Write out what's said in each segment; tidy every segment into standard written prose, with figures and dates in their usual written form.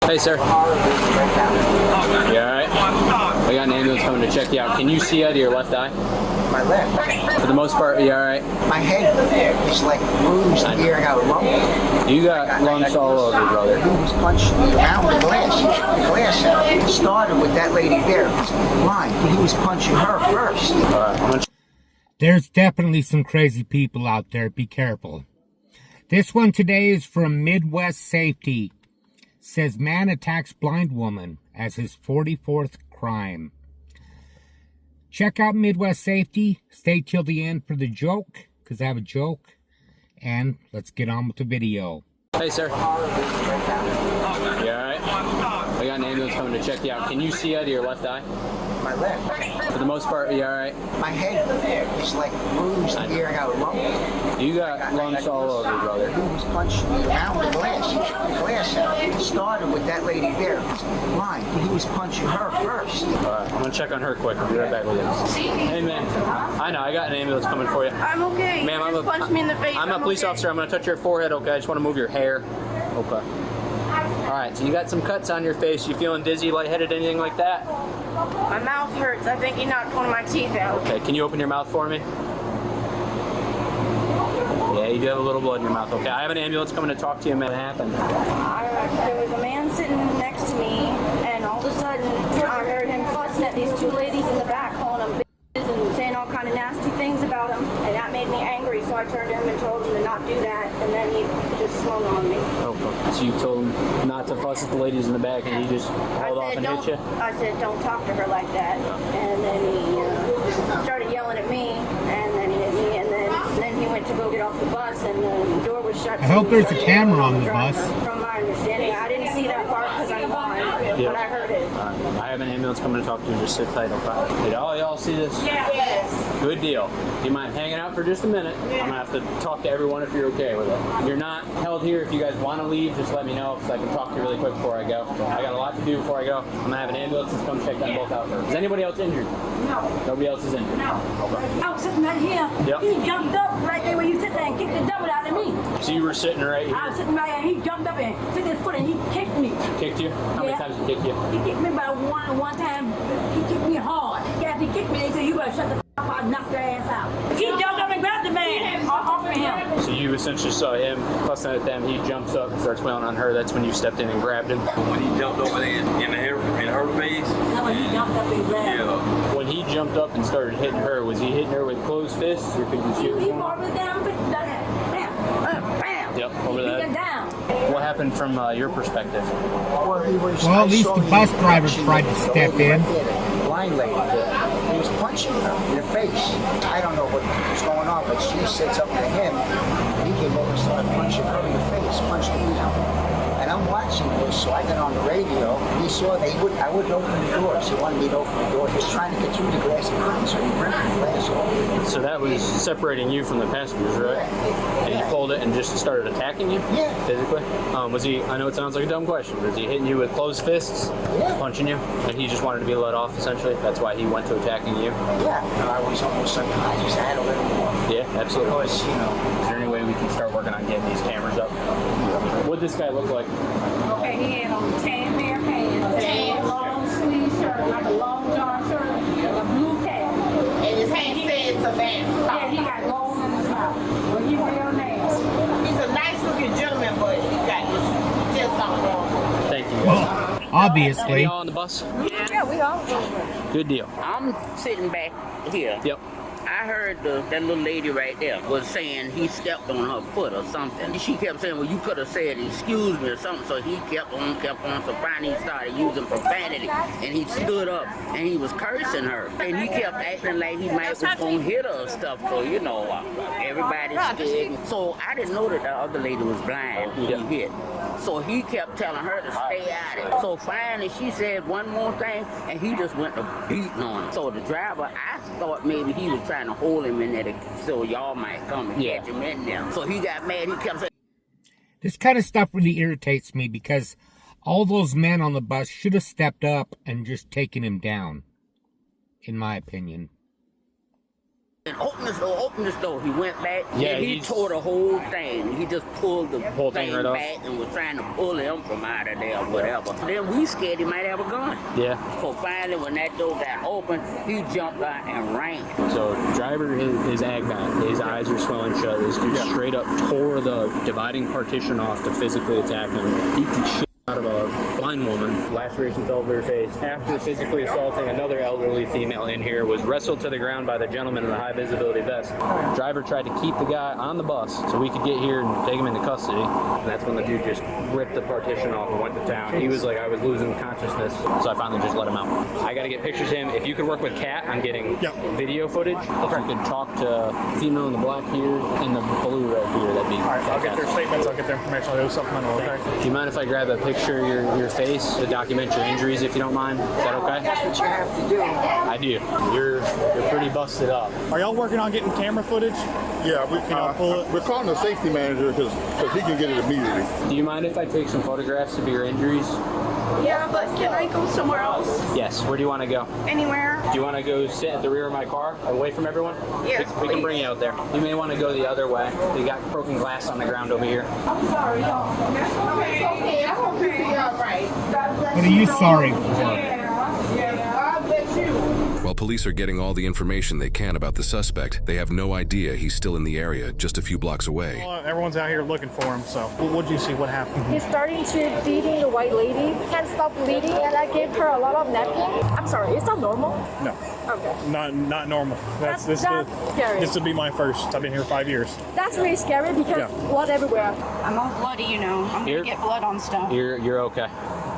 Hey, sir. You alright? We got an ambulance coming to check you out. Can you see out of your left eye? My left. For the most part, are you alright? My head is like bruised here. I got a lump. You got lumps all over, brother. He was punching me around the glass. The glass started with that lady there. Blind. He was punching her first. Alright. There's definitely some crazy people out there. Be careful. This one today is from Midwest Safety. Says man attacks blind woman as his 44th crime. Check out Midwest Safety. Stay till the end for the joke, because I have a joke. And let's get on with the video. Hey, sir. You alright? We got an ambulance coming to check you out. Can you see out of your left eye? My left. For the most part, are you alright? My head is like bruised here. I got a lump. You got lumps all over, brother. He was punching me around the glass. The glass started with that lady there. Blind. He was punching her first. Alright, I'm gonna check on her quick. I'll be right back with you. Hey, man. I know, I got an ambulance coming for you. I'm okay. Ma'am, Just punch me in the face. I'm a police officer. I'm gonna touch your forehead, okay? I just wanna move your hair. Okay. Alright, so you got some cuts on your face. You feeling dizzy, lightheaded, anything like that? My mouth hurts. I think he knocked one of my teeth out. Okay, can you open your mouth for me? Yeah, you do have a little blood in your mouth. Okay, I have an ambulance coming to talk to you, man. What happened? There was a man sitting next to me, and all of a sudden, I heard him fussing at these two ladies in the back, calling them bitches and saying all kind of nasty things about him, and that made me angry, so I turned to him and told him to not do that, and then he just swung on me. Okay. So you told him not to fuss at the ladies in the back, and he just hauled off and hit you? I said, don't talk to her like that, and then he started yelling at me, and then he hit me, and then he went to go get off the bus, and the door was shut. I hope there's a camera on the bus. From my understanding, I didn't see that part because I'm blind, but I heard it. I have an ambulance coming to talk to you. Just sit tight, okay? Did all y'all see this? Yes. Good deal. Do you mind hanging out for just a minute? I'm gonna have to talk to everyone if you're okay with it. You're not held here. If you guys want to leave, just let me know so I can talk to you really quick before I go. I got a lot to do before I go. I'm gonna have an ambulance to come check them both out first. Is anybody else injured? No. Nobody else is injured? No. Okay. I was sitting right here. Yep. He jumped up right there where you sit there and kicked the devil out of me. So you were sitting right here? I was sitting right here and he jumped up and took his foot and he kicked me. Kicked you? How many times did he kick you? He kicked me about one time. He kicked me hard. After he kicked me, they said, you better shut the f up, I'll knock your ass out. He jumped up and grabbed the man off of him. So you essentially saw him fussing at them. He jumps up and starts wailing on her. That's when you stepped in and grabbed him. When he jumped over there in her face. That's when he jumped up and grabbed me. Yeah. When he jumped up and started hitting her, was he hitting her with closed fists, or could you see? He brought me down, bam, bam. Yep, over He the got head. down. What happened from your perspective? Well, At least the bus driver tried to step in. Blind lady. He was punching her in the face. I don't know what was going on, but she sits up to him. He came over and started punching her in the face, punched me out. And I'm watching this, so I got on the radio. He saw I wouldn't open the doors. He wanted me to open the door. He was trying to get through the glass curtain, so he ripped the glass off. So that was separating you from the passengers, right? And he pulled it and just started attacking you? Yeah. Physically? Was he, I know it sounds like a dumb question, was he hitting you with closed fists? Yeah. Punching you? And he just wanted to be let off, essentially? That's why he went to attacking you? Yeah. And I was almost unconscious. I had to let him off. Yeah, absolutely. Because, Is there any way we can start working on getting these cameras up? What'd this guy look like? Okay, he had on tan pair of pants, tan long sleeve shirt, like a long john shirt, and a blue cap. And his hand said Savannah. Yeah, he got gold in his mouth. But he real nasty. He's a nice looking gentleman, but he got just something wrong. Thank you, guys. Well, obviously. Y'all on the bus? Yeah, we all go. Good deal. I'm sitting back here. Yep. I heard that little lady right there was saying he stepped on her foot or something. She kept saying, well, you could have said, excuse me or something. So he kept on. So finally he started using profanity. And he stood up and he was cursing her. And he kept acting like he might was going to hit her or stuff. So, everybody's scared. So I didn't know that the other lady was blind who he hit. So he kept telling her to stay out of it. So finally she said one more thing and he just went to beating on her. So the driver, I thought maybe he was trying to hold him in there so y'all might come and catch him in there. So he got mad. He kept saying, This kind of stuff really irritates me because all those men on the bus should have stepped up and just taken him down, in my opinion. And open this door. He went back. Yeah, and he tore the whole thing. He just pulled the whole thing right back and was trying to pull him from out of there or whatever. Then we scared he might have a gun. Yeah. So finally, when that door got open, he jumped out and ran. So driver is ag back. His eyes are swelling shut. This dude straight up tore the dividing partition off to physically attack him. Beat the shit out of a blind woman. Lacerations all over her face. After physically assaulting another elderly female in here, was wrestled to the ground by the gentleman in the high visibility vest. Driver tried to keep the guy on the bus so we could get here and take him into custody. And that's when the dude just ripped the partition off and went to town. He was like, I was losing consciousness, so I finally just let him out. I gotta get pictures of him. If you could work with Kat on getting video footage, if you could talk to female in the black here and the blue right here, that'd be Alright, I'll get their statements, I'll get their information, I'll do supplemental, okay? Do you mind if I grab a picture of your face to document your injuries, if you don't mind? Is that okay? That's what you have to do. I do. You're pretty busted up. Are y'all working on getting camera footage? Yeah, we're calling the safety manager because he can get it immediately. Do you mind if I take some photographs of your injuries? Yeah, but can I go somewhere else? Yes. Where do you want to go? Anywhere? Do you want to go sit at the rear of my car, away from everyone? Yes, We can please. bring you out there. You may want to go the other way. We got broken glass on the ground over here. I'm sorry, y'all. That's okay. Okay, I'm okay. All right. God bless What are you sorry for? Yeah, God bless you. While police are getting all the information they can about the suspect, they have no idea he's still in the area, just a few blocks away. Well, everyone's out here looking for him, so what'd you see? What happened? He's starting to beating the white lady. Can't stop bleeding, and I gave her a lot of napkins. I'm sorry, is that normal? No. Okay. Not normal. That's this scary. This would be my first. I've been here 5 years. That's really scary because blood everywhere. I'm all bloody, you know. I'm Here? gonna get blood on stuff. You're okay.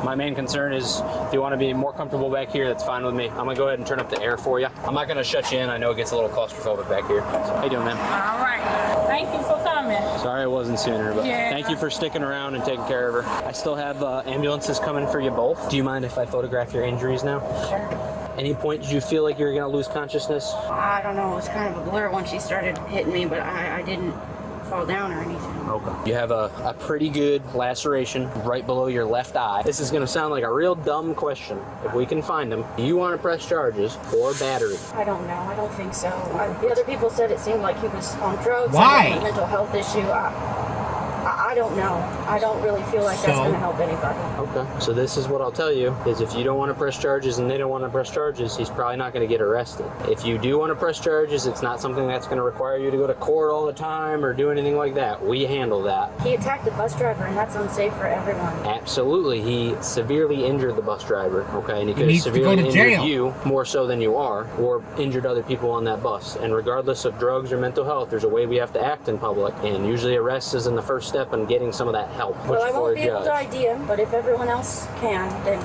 My main concern is if you want to be more comfortable back here, that's fine with me. I'm going to go ahead and turn up the air for you. I'm not going to shut you in. I know it gets a little claustrophobic back here. So, how you doing, man? All right. Thank you for coming. Sorry it wasn't sooner, but thank you for sticking around and taking care of her. I still have ambulances coming for you both. Do you mind if I photograph your injuries now? Sure. Any point did you feel like you were going to lose consciousness? I don't know. It was kind of a blur when she started hitting me, but I didn't fall down or anything. Okay. You have a pretty good laceration right below your left eye. This is going to sound like a real dumb question. If we can find him, do you want to press charges or battery? I don't know. I don't think so. The other people said it seemed like he was on drugs. Why? And a mental health issue. I don't know. I don't really feel like that's going to help anybody. Okay. So this is what I'll tell you, is if you don't want to press charges and they don't want to press charges, he's probably not going to get arrested. If you do want to press charges, it's not something that's going to require you to go to court all the time or do anything like that. We handle that. He attacked the bus driver, and that's unsafe for everyone. Absolutely. He severely injured the bus driver, okay? And he could have needs to go severely to injured jail. you more so than you are, or injured other people on that bus. And regardless of drugs or mental health, there's a way we have to act in public. And usually arrest is in the first step in getting some of that help. Well, I for won't a be able to judge. ID him, but if everyone else can, then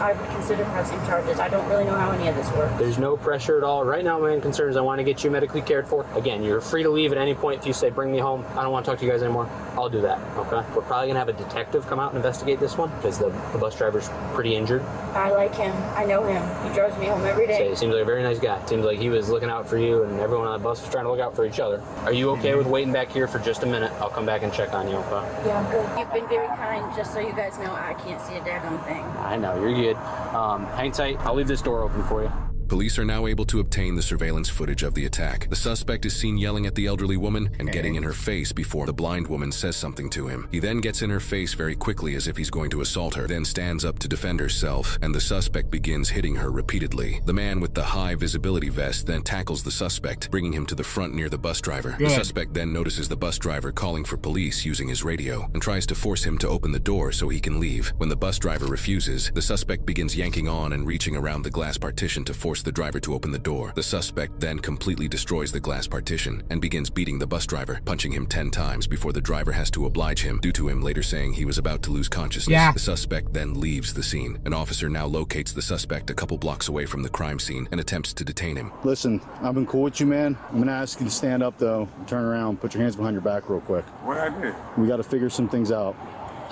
I would consider pressing charges. I don't really know how any of this works. There's no pressure at all. Right now, my main concern is I want to get you medically cared for. Again, you're free to leave at any point. If you say, bring me home, I don't want to talk to you guys anymore, I'll do that, okay? We're probably going to have a detective come out and investigate this one because the bus driver's pretty injured. I like him. I know him. He drives me home every So day. he seems like a very nice guy. Seems like he was looking out for you and everyone on the bus was trying to look out for each other. Are you okay with waiting back here for just a minute? I'll come back and check on you, okay? Yeah, I'm good. You've been very kind, just so you guys know I can't see a daggone thing. I know, you're good. Hang tight. I'll leave this door open for you. Police are now able to obtain the surveillance footage of the attack. The suspect is seen yelling at the elderly woman and getting in her face before the blind woman says something to him. He then gets in her face very quickly as if he's going to assault her, then stands up to defend herself, and the suspect begins hitting her repeatedly. The man with the high visibility vest then tackles the suspect, bringing him to the front near the bus driver. Good. The suspect then notices the bus driver calling for police using his radio and tries to force him to open the door so he can leave. When the bus driver refuses, the suspect begins yanking on and reaching around the glass partition to force the driver to open the door. The suspect then completely destroys the glass partition and begins beating the bus driver, punching him 10 times before the driver has to oblige him due to him later saying he was about to lose consciousness. Yeah. The suspect then leaves the scene. An officer now locates the suspect a couple blocks away from the crime scene and attempts to detain him. Listen, I've been cool with you, man. I'm gonna ask you to stand up though, turn around, put your hands behind your back real quick. What I did? We gotta figure some things out,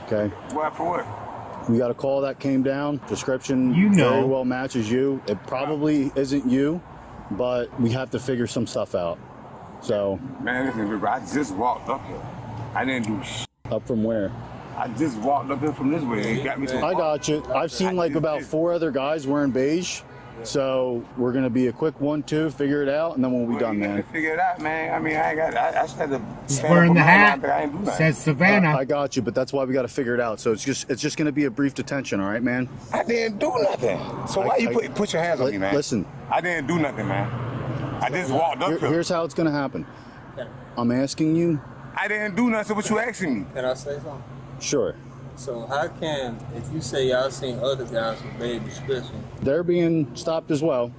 okay? What for what? We got a call that came down. Description You know. very well matches you. It probably isn't you, but we have to figure some stuff out. So, Man, listen, I just walked up here. I didn't do shit. up from where? I just walked up here from this way. It got me to I got you. I've seen like about 4 other guys wearing beige So we're gonna be a quick 1-2, figure it out, and then we'll be done, man. Figure it out, man. I mean, I just had to. He's wearing the hat. Says Savannah. I got you, but that's why we got to figure it out. So it's just gonna be a brief detention, all right, man? I didn't do nothing. So why you put your hands on me, man? Listen. I didn't do nothing, man. I just walked up here. Here's how it's gonna happen. I'm asking you. I didn't do nothing. What you asking me? Can I say something? Sure. So how can, if you say y'all seen other guys with bad description, they're being stopped as well.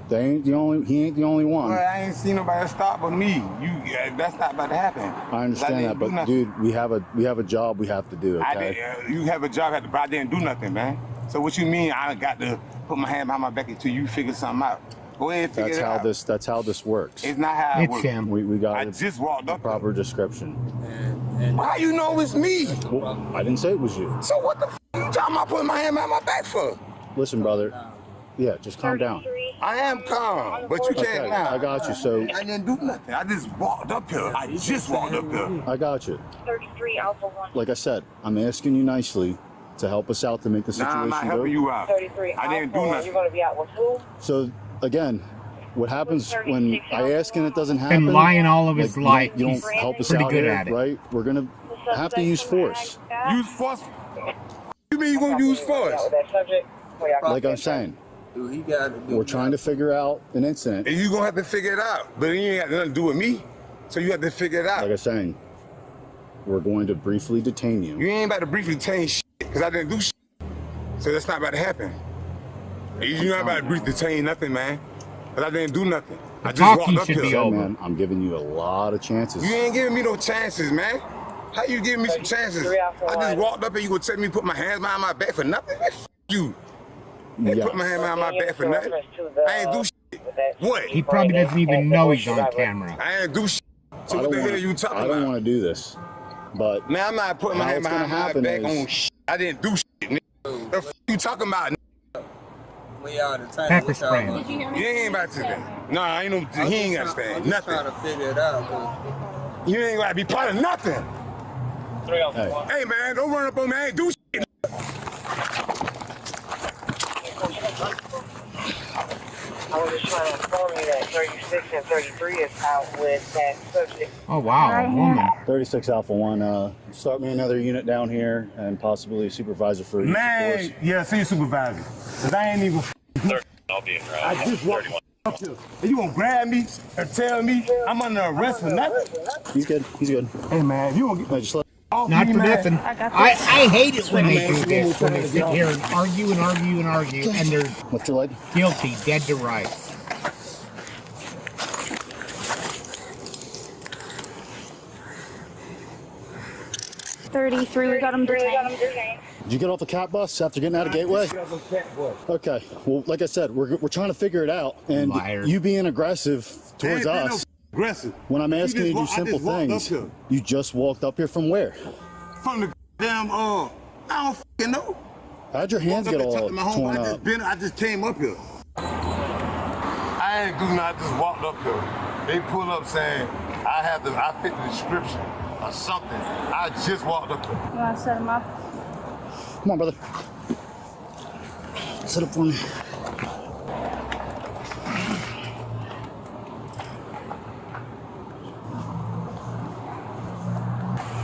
They ain't the only. He ain't the only one. Well, I ain't seen nobody stop but me. That's not about to happen. I understand that, but dude, we have a job we have to do. Okay. You have a job, but I didn't do nothing, man. So what you mean? I got to put my hand behind my back until you figure something out. Go ahead and figure it out. That's how this works. It's not how it works. Him. We got. I just walked up. Proper description. and How you know it's me? Well, I didn't say it was you. So what the f you talking about putting my hand behind my back for? Listen, brother. Yeah, just calm down. I am calm, but you can't now. I got you. So I didn't do nothing. I just walked up here. I just walked up here. I got you. 33 Alpha 1. Like I said, I'm asking you nicely to help us out to make the situation I'm not go. helping you out. 33 I didn't do nothing. You're going to be out with who? So again, what happens when I ask and it doesn't happen? Been lying all of his life. You don't He's help us pretty out good here, at it. right? We're gonna have to use force. Use force? You mean you gonna use force? Like I'm saying, we're trying to figure out an incident. And you gonna have to figure it out. But you ain't got nothing to do with me. So you have to figure it out. Like I'm saying, we're going to briefly detain you. You ain't about to briefly detain shit, because I didn't do shit. So that's not about to happen. You're not about to briefly detain nothing, man. Because I didn't do nothing. I just walked up here. Man, I'm giving you a lot of chances. You ain't giving me no chances, man. How you giving me some chances? I just walked up and you gonna tell me to put my hands behind my back for nothing? Man, f you. They put my hand behind my back for nothing. I ain't do shit. What? He probably doesn't even know he's on camera. I ain't do shit. So what the hell are you talking about? I don't want to do this, but man, I'm not putting my hand behind my back on shit. I didn't do shit, nigga. The f you talking about, nigga? Pepper spray. You ain't about to that. No, I ain't no. He ain't got to stand nothing. trying to figure it out. You ain't got to be part of nothing. Hey man, don't run up on me. I ain't do shit. I was just trying to inform you that 36 and 33 is out with that subject. Oh wow, woman. 36 Alpha 1. Start me another unit down here and possibly a supervisor for use of force. Man, yeah, see supervisor. Cause I ain't even. I'll be in route. I just walked up here. And you gonna grab me and tell me I'm under arrest for nothing? He's good. He's good. Hey man, you gonna get just let Not for nothing. I hate it when they do this, when they sit here and argue and argue and argue, and they're lift your leg. Guilty, dead to rights. We got him detained. Did you get off the cat bus after getting out of Gateway? Okay. Well, like I said, we're trying to figure it out, and you being aggressive towards us. Aggressive. When I'm asking you to do simple things, you just walked up here from where? From the damn I don't fucking know. How'd your hands get all torn up? I just came up here. I ain't do nothing. I just walked up here. They pulled up saying I fit the description or something. I just walked up here. You want to set him up? Come on, brother. Set up for me.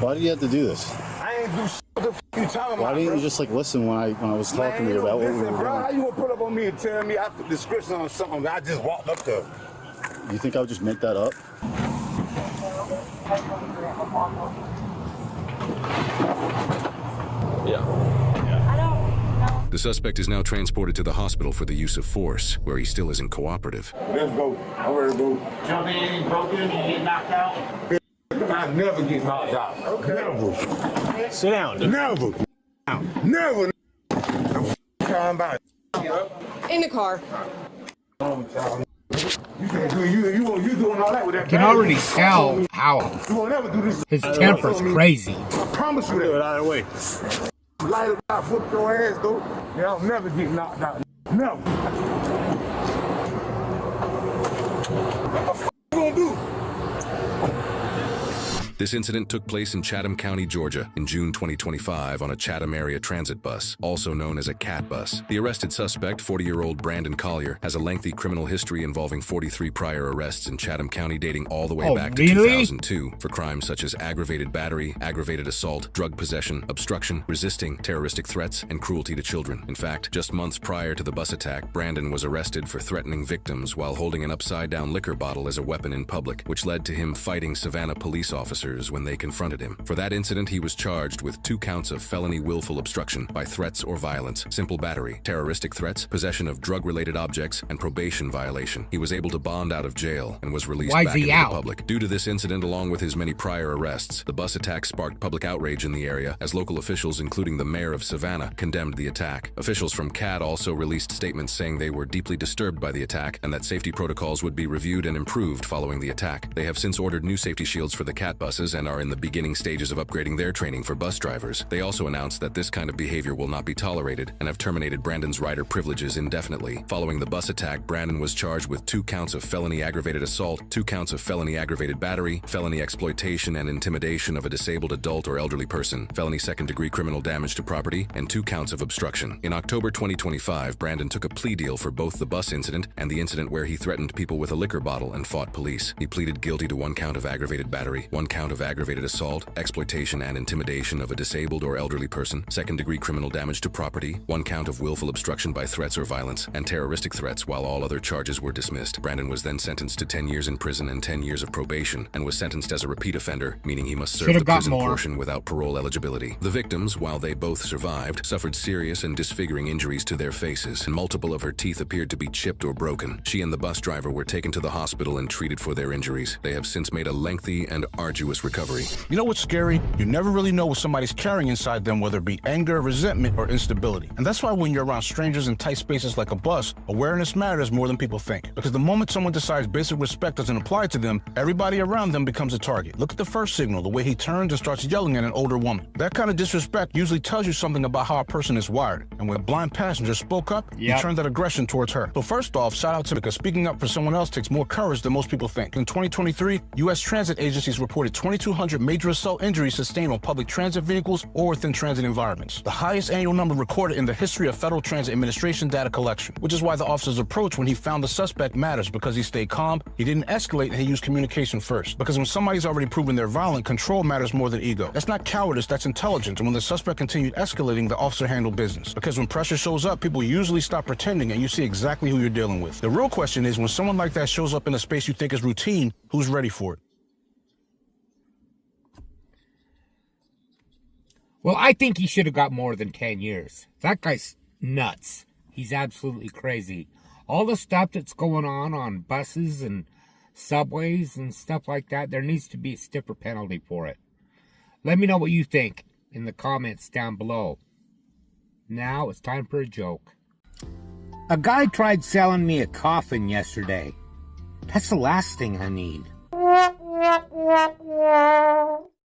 Why did you have to do this? I ain't do shit. What the f you talking about? Why didn't bro? you just like listen when I was talking to you about what we were doing? Bro, how you gonna pull up on me and tell me I fit the description on something? I just walked up there. You think I would just make that up? The suspect is now transported to the hospital for the use of force, where he still isn't cooperative. Let's go. I'm ready to go. Jump in, broken, you get knocked out. I never get knocked out. Okay. Never. Sit down. Dude. Never. Never. I'm about In the car. You doing all that with that? I can already tell how You won't never do this. his temper's crazy. I promise you that. Do it either way. Light it out, flip your ass, though. Yeah, I'll never get knocked out. Never. What the f you gonna do? This incident took place in Chatham County, Georgia, in June 2025 on a Chatham area transit bus, also known as a CAT bus. The arrested suspect, 40-year-old Brandon Collier, has a lengthy criminal history involving 43 prior arrests in Chatham County dating all the way back to 2002 for crimes such as aggravated battery, aggravated assault, drug possession, obstruction, resisting, terroristic threats, and cruelty to children. In fact, just months prior to the bus attack, Brandon was arrested for threatening victims while holding an upside-down liquor bottle as a weapon in public, which led to him fighting Savannah police officers when they confronted him. For that incident, he was charged with 2 counts of felony willful obstruction by threats or violence, simple battery, terroristic threats, possession of drug-related objects, and probation violation. He was able to bond out of jail and was released back into the public. Due to this incident, along with his many prior arrests, the bus attack sparked public outrage in the area as local officials, including the mayor of Savannah, condemned the attack. Officials from CAT also released statements saying they were deeply disturbed by the attack and that safety protocols would be reviewed and improved following the attack. They have since ordered new safety shields for the CAT buses and are in the beginning stages of upgrading their training for bus drivers. They also announced that this kind of behavior will not be tolerated and have terminated Brandon's rider privileges indefinitely. Following the bus attack, Brandon was charged with 2 counts of felony aggravated assault, 2 counts of felony aggravated battery, felony exploitation and intimidation of a disabled adult or elderly person, felony second-degree criminal damage to property, and 2 counts of obstruction. In October 2025, Brandon took a plea deal for both the bus incident and the incident where he threatened people with a liquor bottle and fought police. He pleaded guilty to 1 count of aggravated battery, 1 count of aggravated assault, exploitation and intimidation of a disabled or elderly person, second-degree criminal damage to property, 1 count of willful obstruction by threats or violence, and terroristic threats, while all other charges were dismissed. Brandon was then sentenced to 10 years in prison and 10 years of probation, and was sentenced as a repeat offender, meaning he must serve the prison portion without parole eligibility. The victims, while they both survived, suffered serious and disfiguring injuries to their faces, and multiple of her teeth appeared to be chipped or broken. She and the bus driver were taken to the hospital and treated for their injuries. They have since made a lengthy and arduous recovery. You know what's scary? You never really know what somebody's carrying inside them, whether it be anger, resentment, or instability. And that's why when you're around strangers in tight spaces like a bus, awareness matters more than people think. Because the moment someone decides basic respect doesn't apply to them, everybody around them becomes a target. Look at the first signal, the way he turns and starts yelling at an older woman. That kind of disrespect usually tells you something about how a person is wired. And when a blind passenger spoke up, he turned that aggression towards her. So first off, shout out to him, because speaking up for someone else takes more courage than most people think. In 2023, U.S. transit agencies reported 2,200 major assault injuries sustained on public transit vehicles or within transit environments, the highest annual number recorded in the history of Federal Transit Administration data collection, which is why the officer's approach when he found the suspect matters, because he stayed calm, he didn't escalate, and he used communication first. Because when somebody's already proven they're violent, control matters more than ego. That's not cowardice, that's intelligence. And when the suspect continued escalating, the officer handled business. Because when pressure shows up, people usually stop pretending and you see exactly who you're dealing with. The real question is, when someone like that shows up in a space you think is routine, who's ready for it? Well, I think he should have got more than 10 years. That guy's nuts. He's absolutely crazy. All the stuff that's going on buses and subways and stuff like that, there needs to be a stiffer penalty for it. Let me know what you think in the comments down below. Now it's time for a joke. A guy tried selling me a coffin yesterday. That's the last thing I need.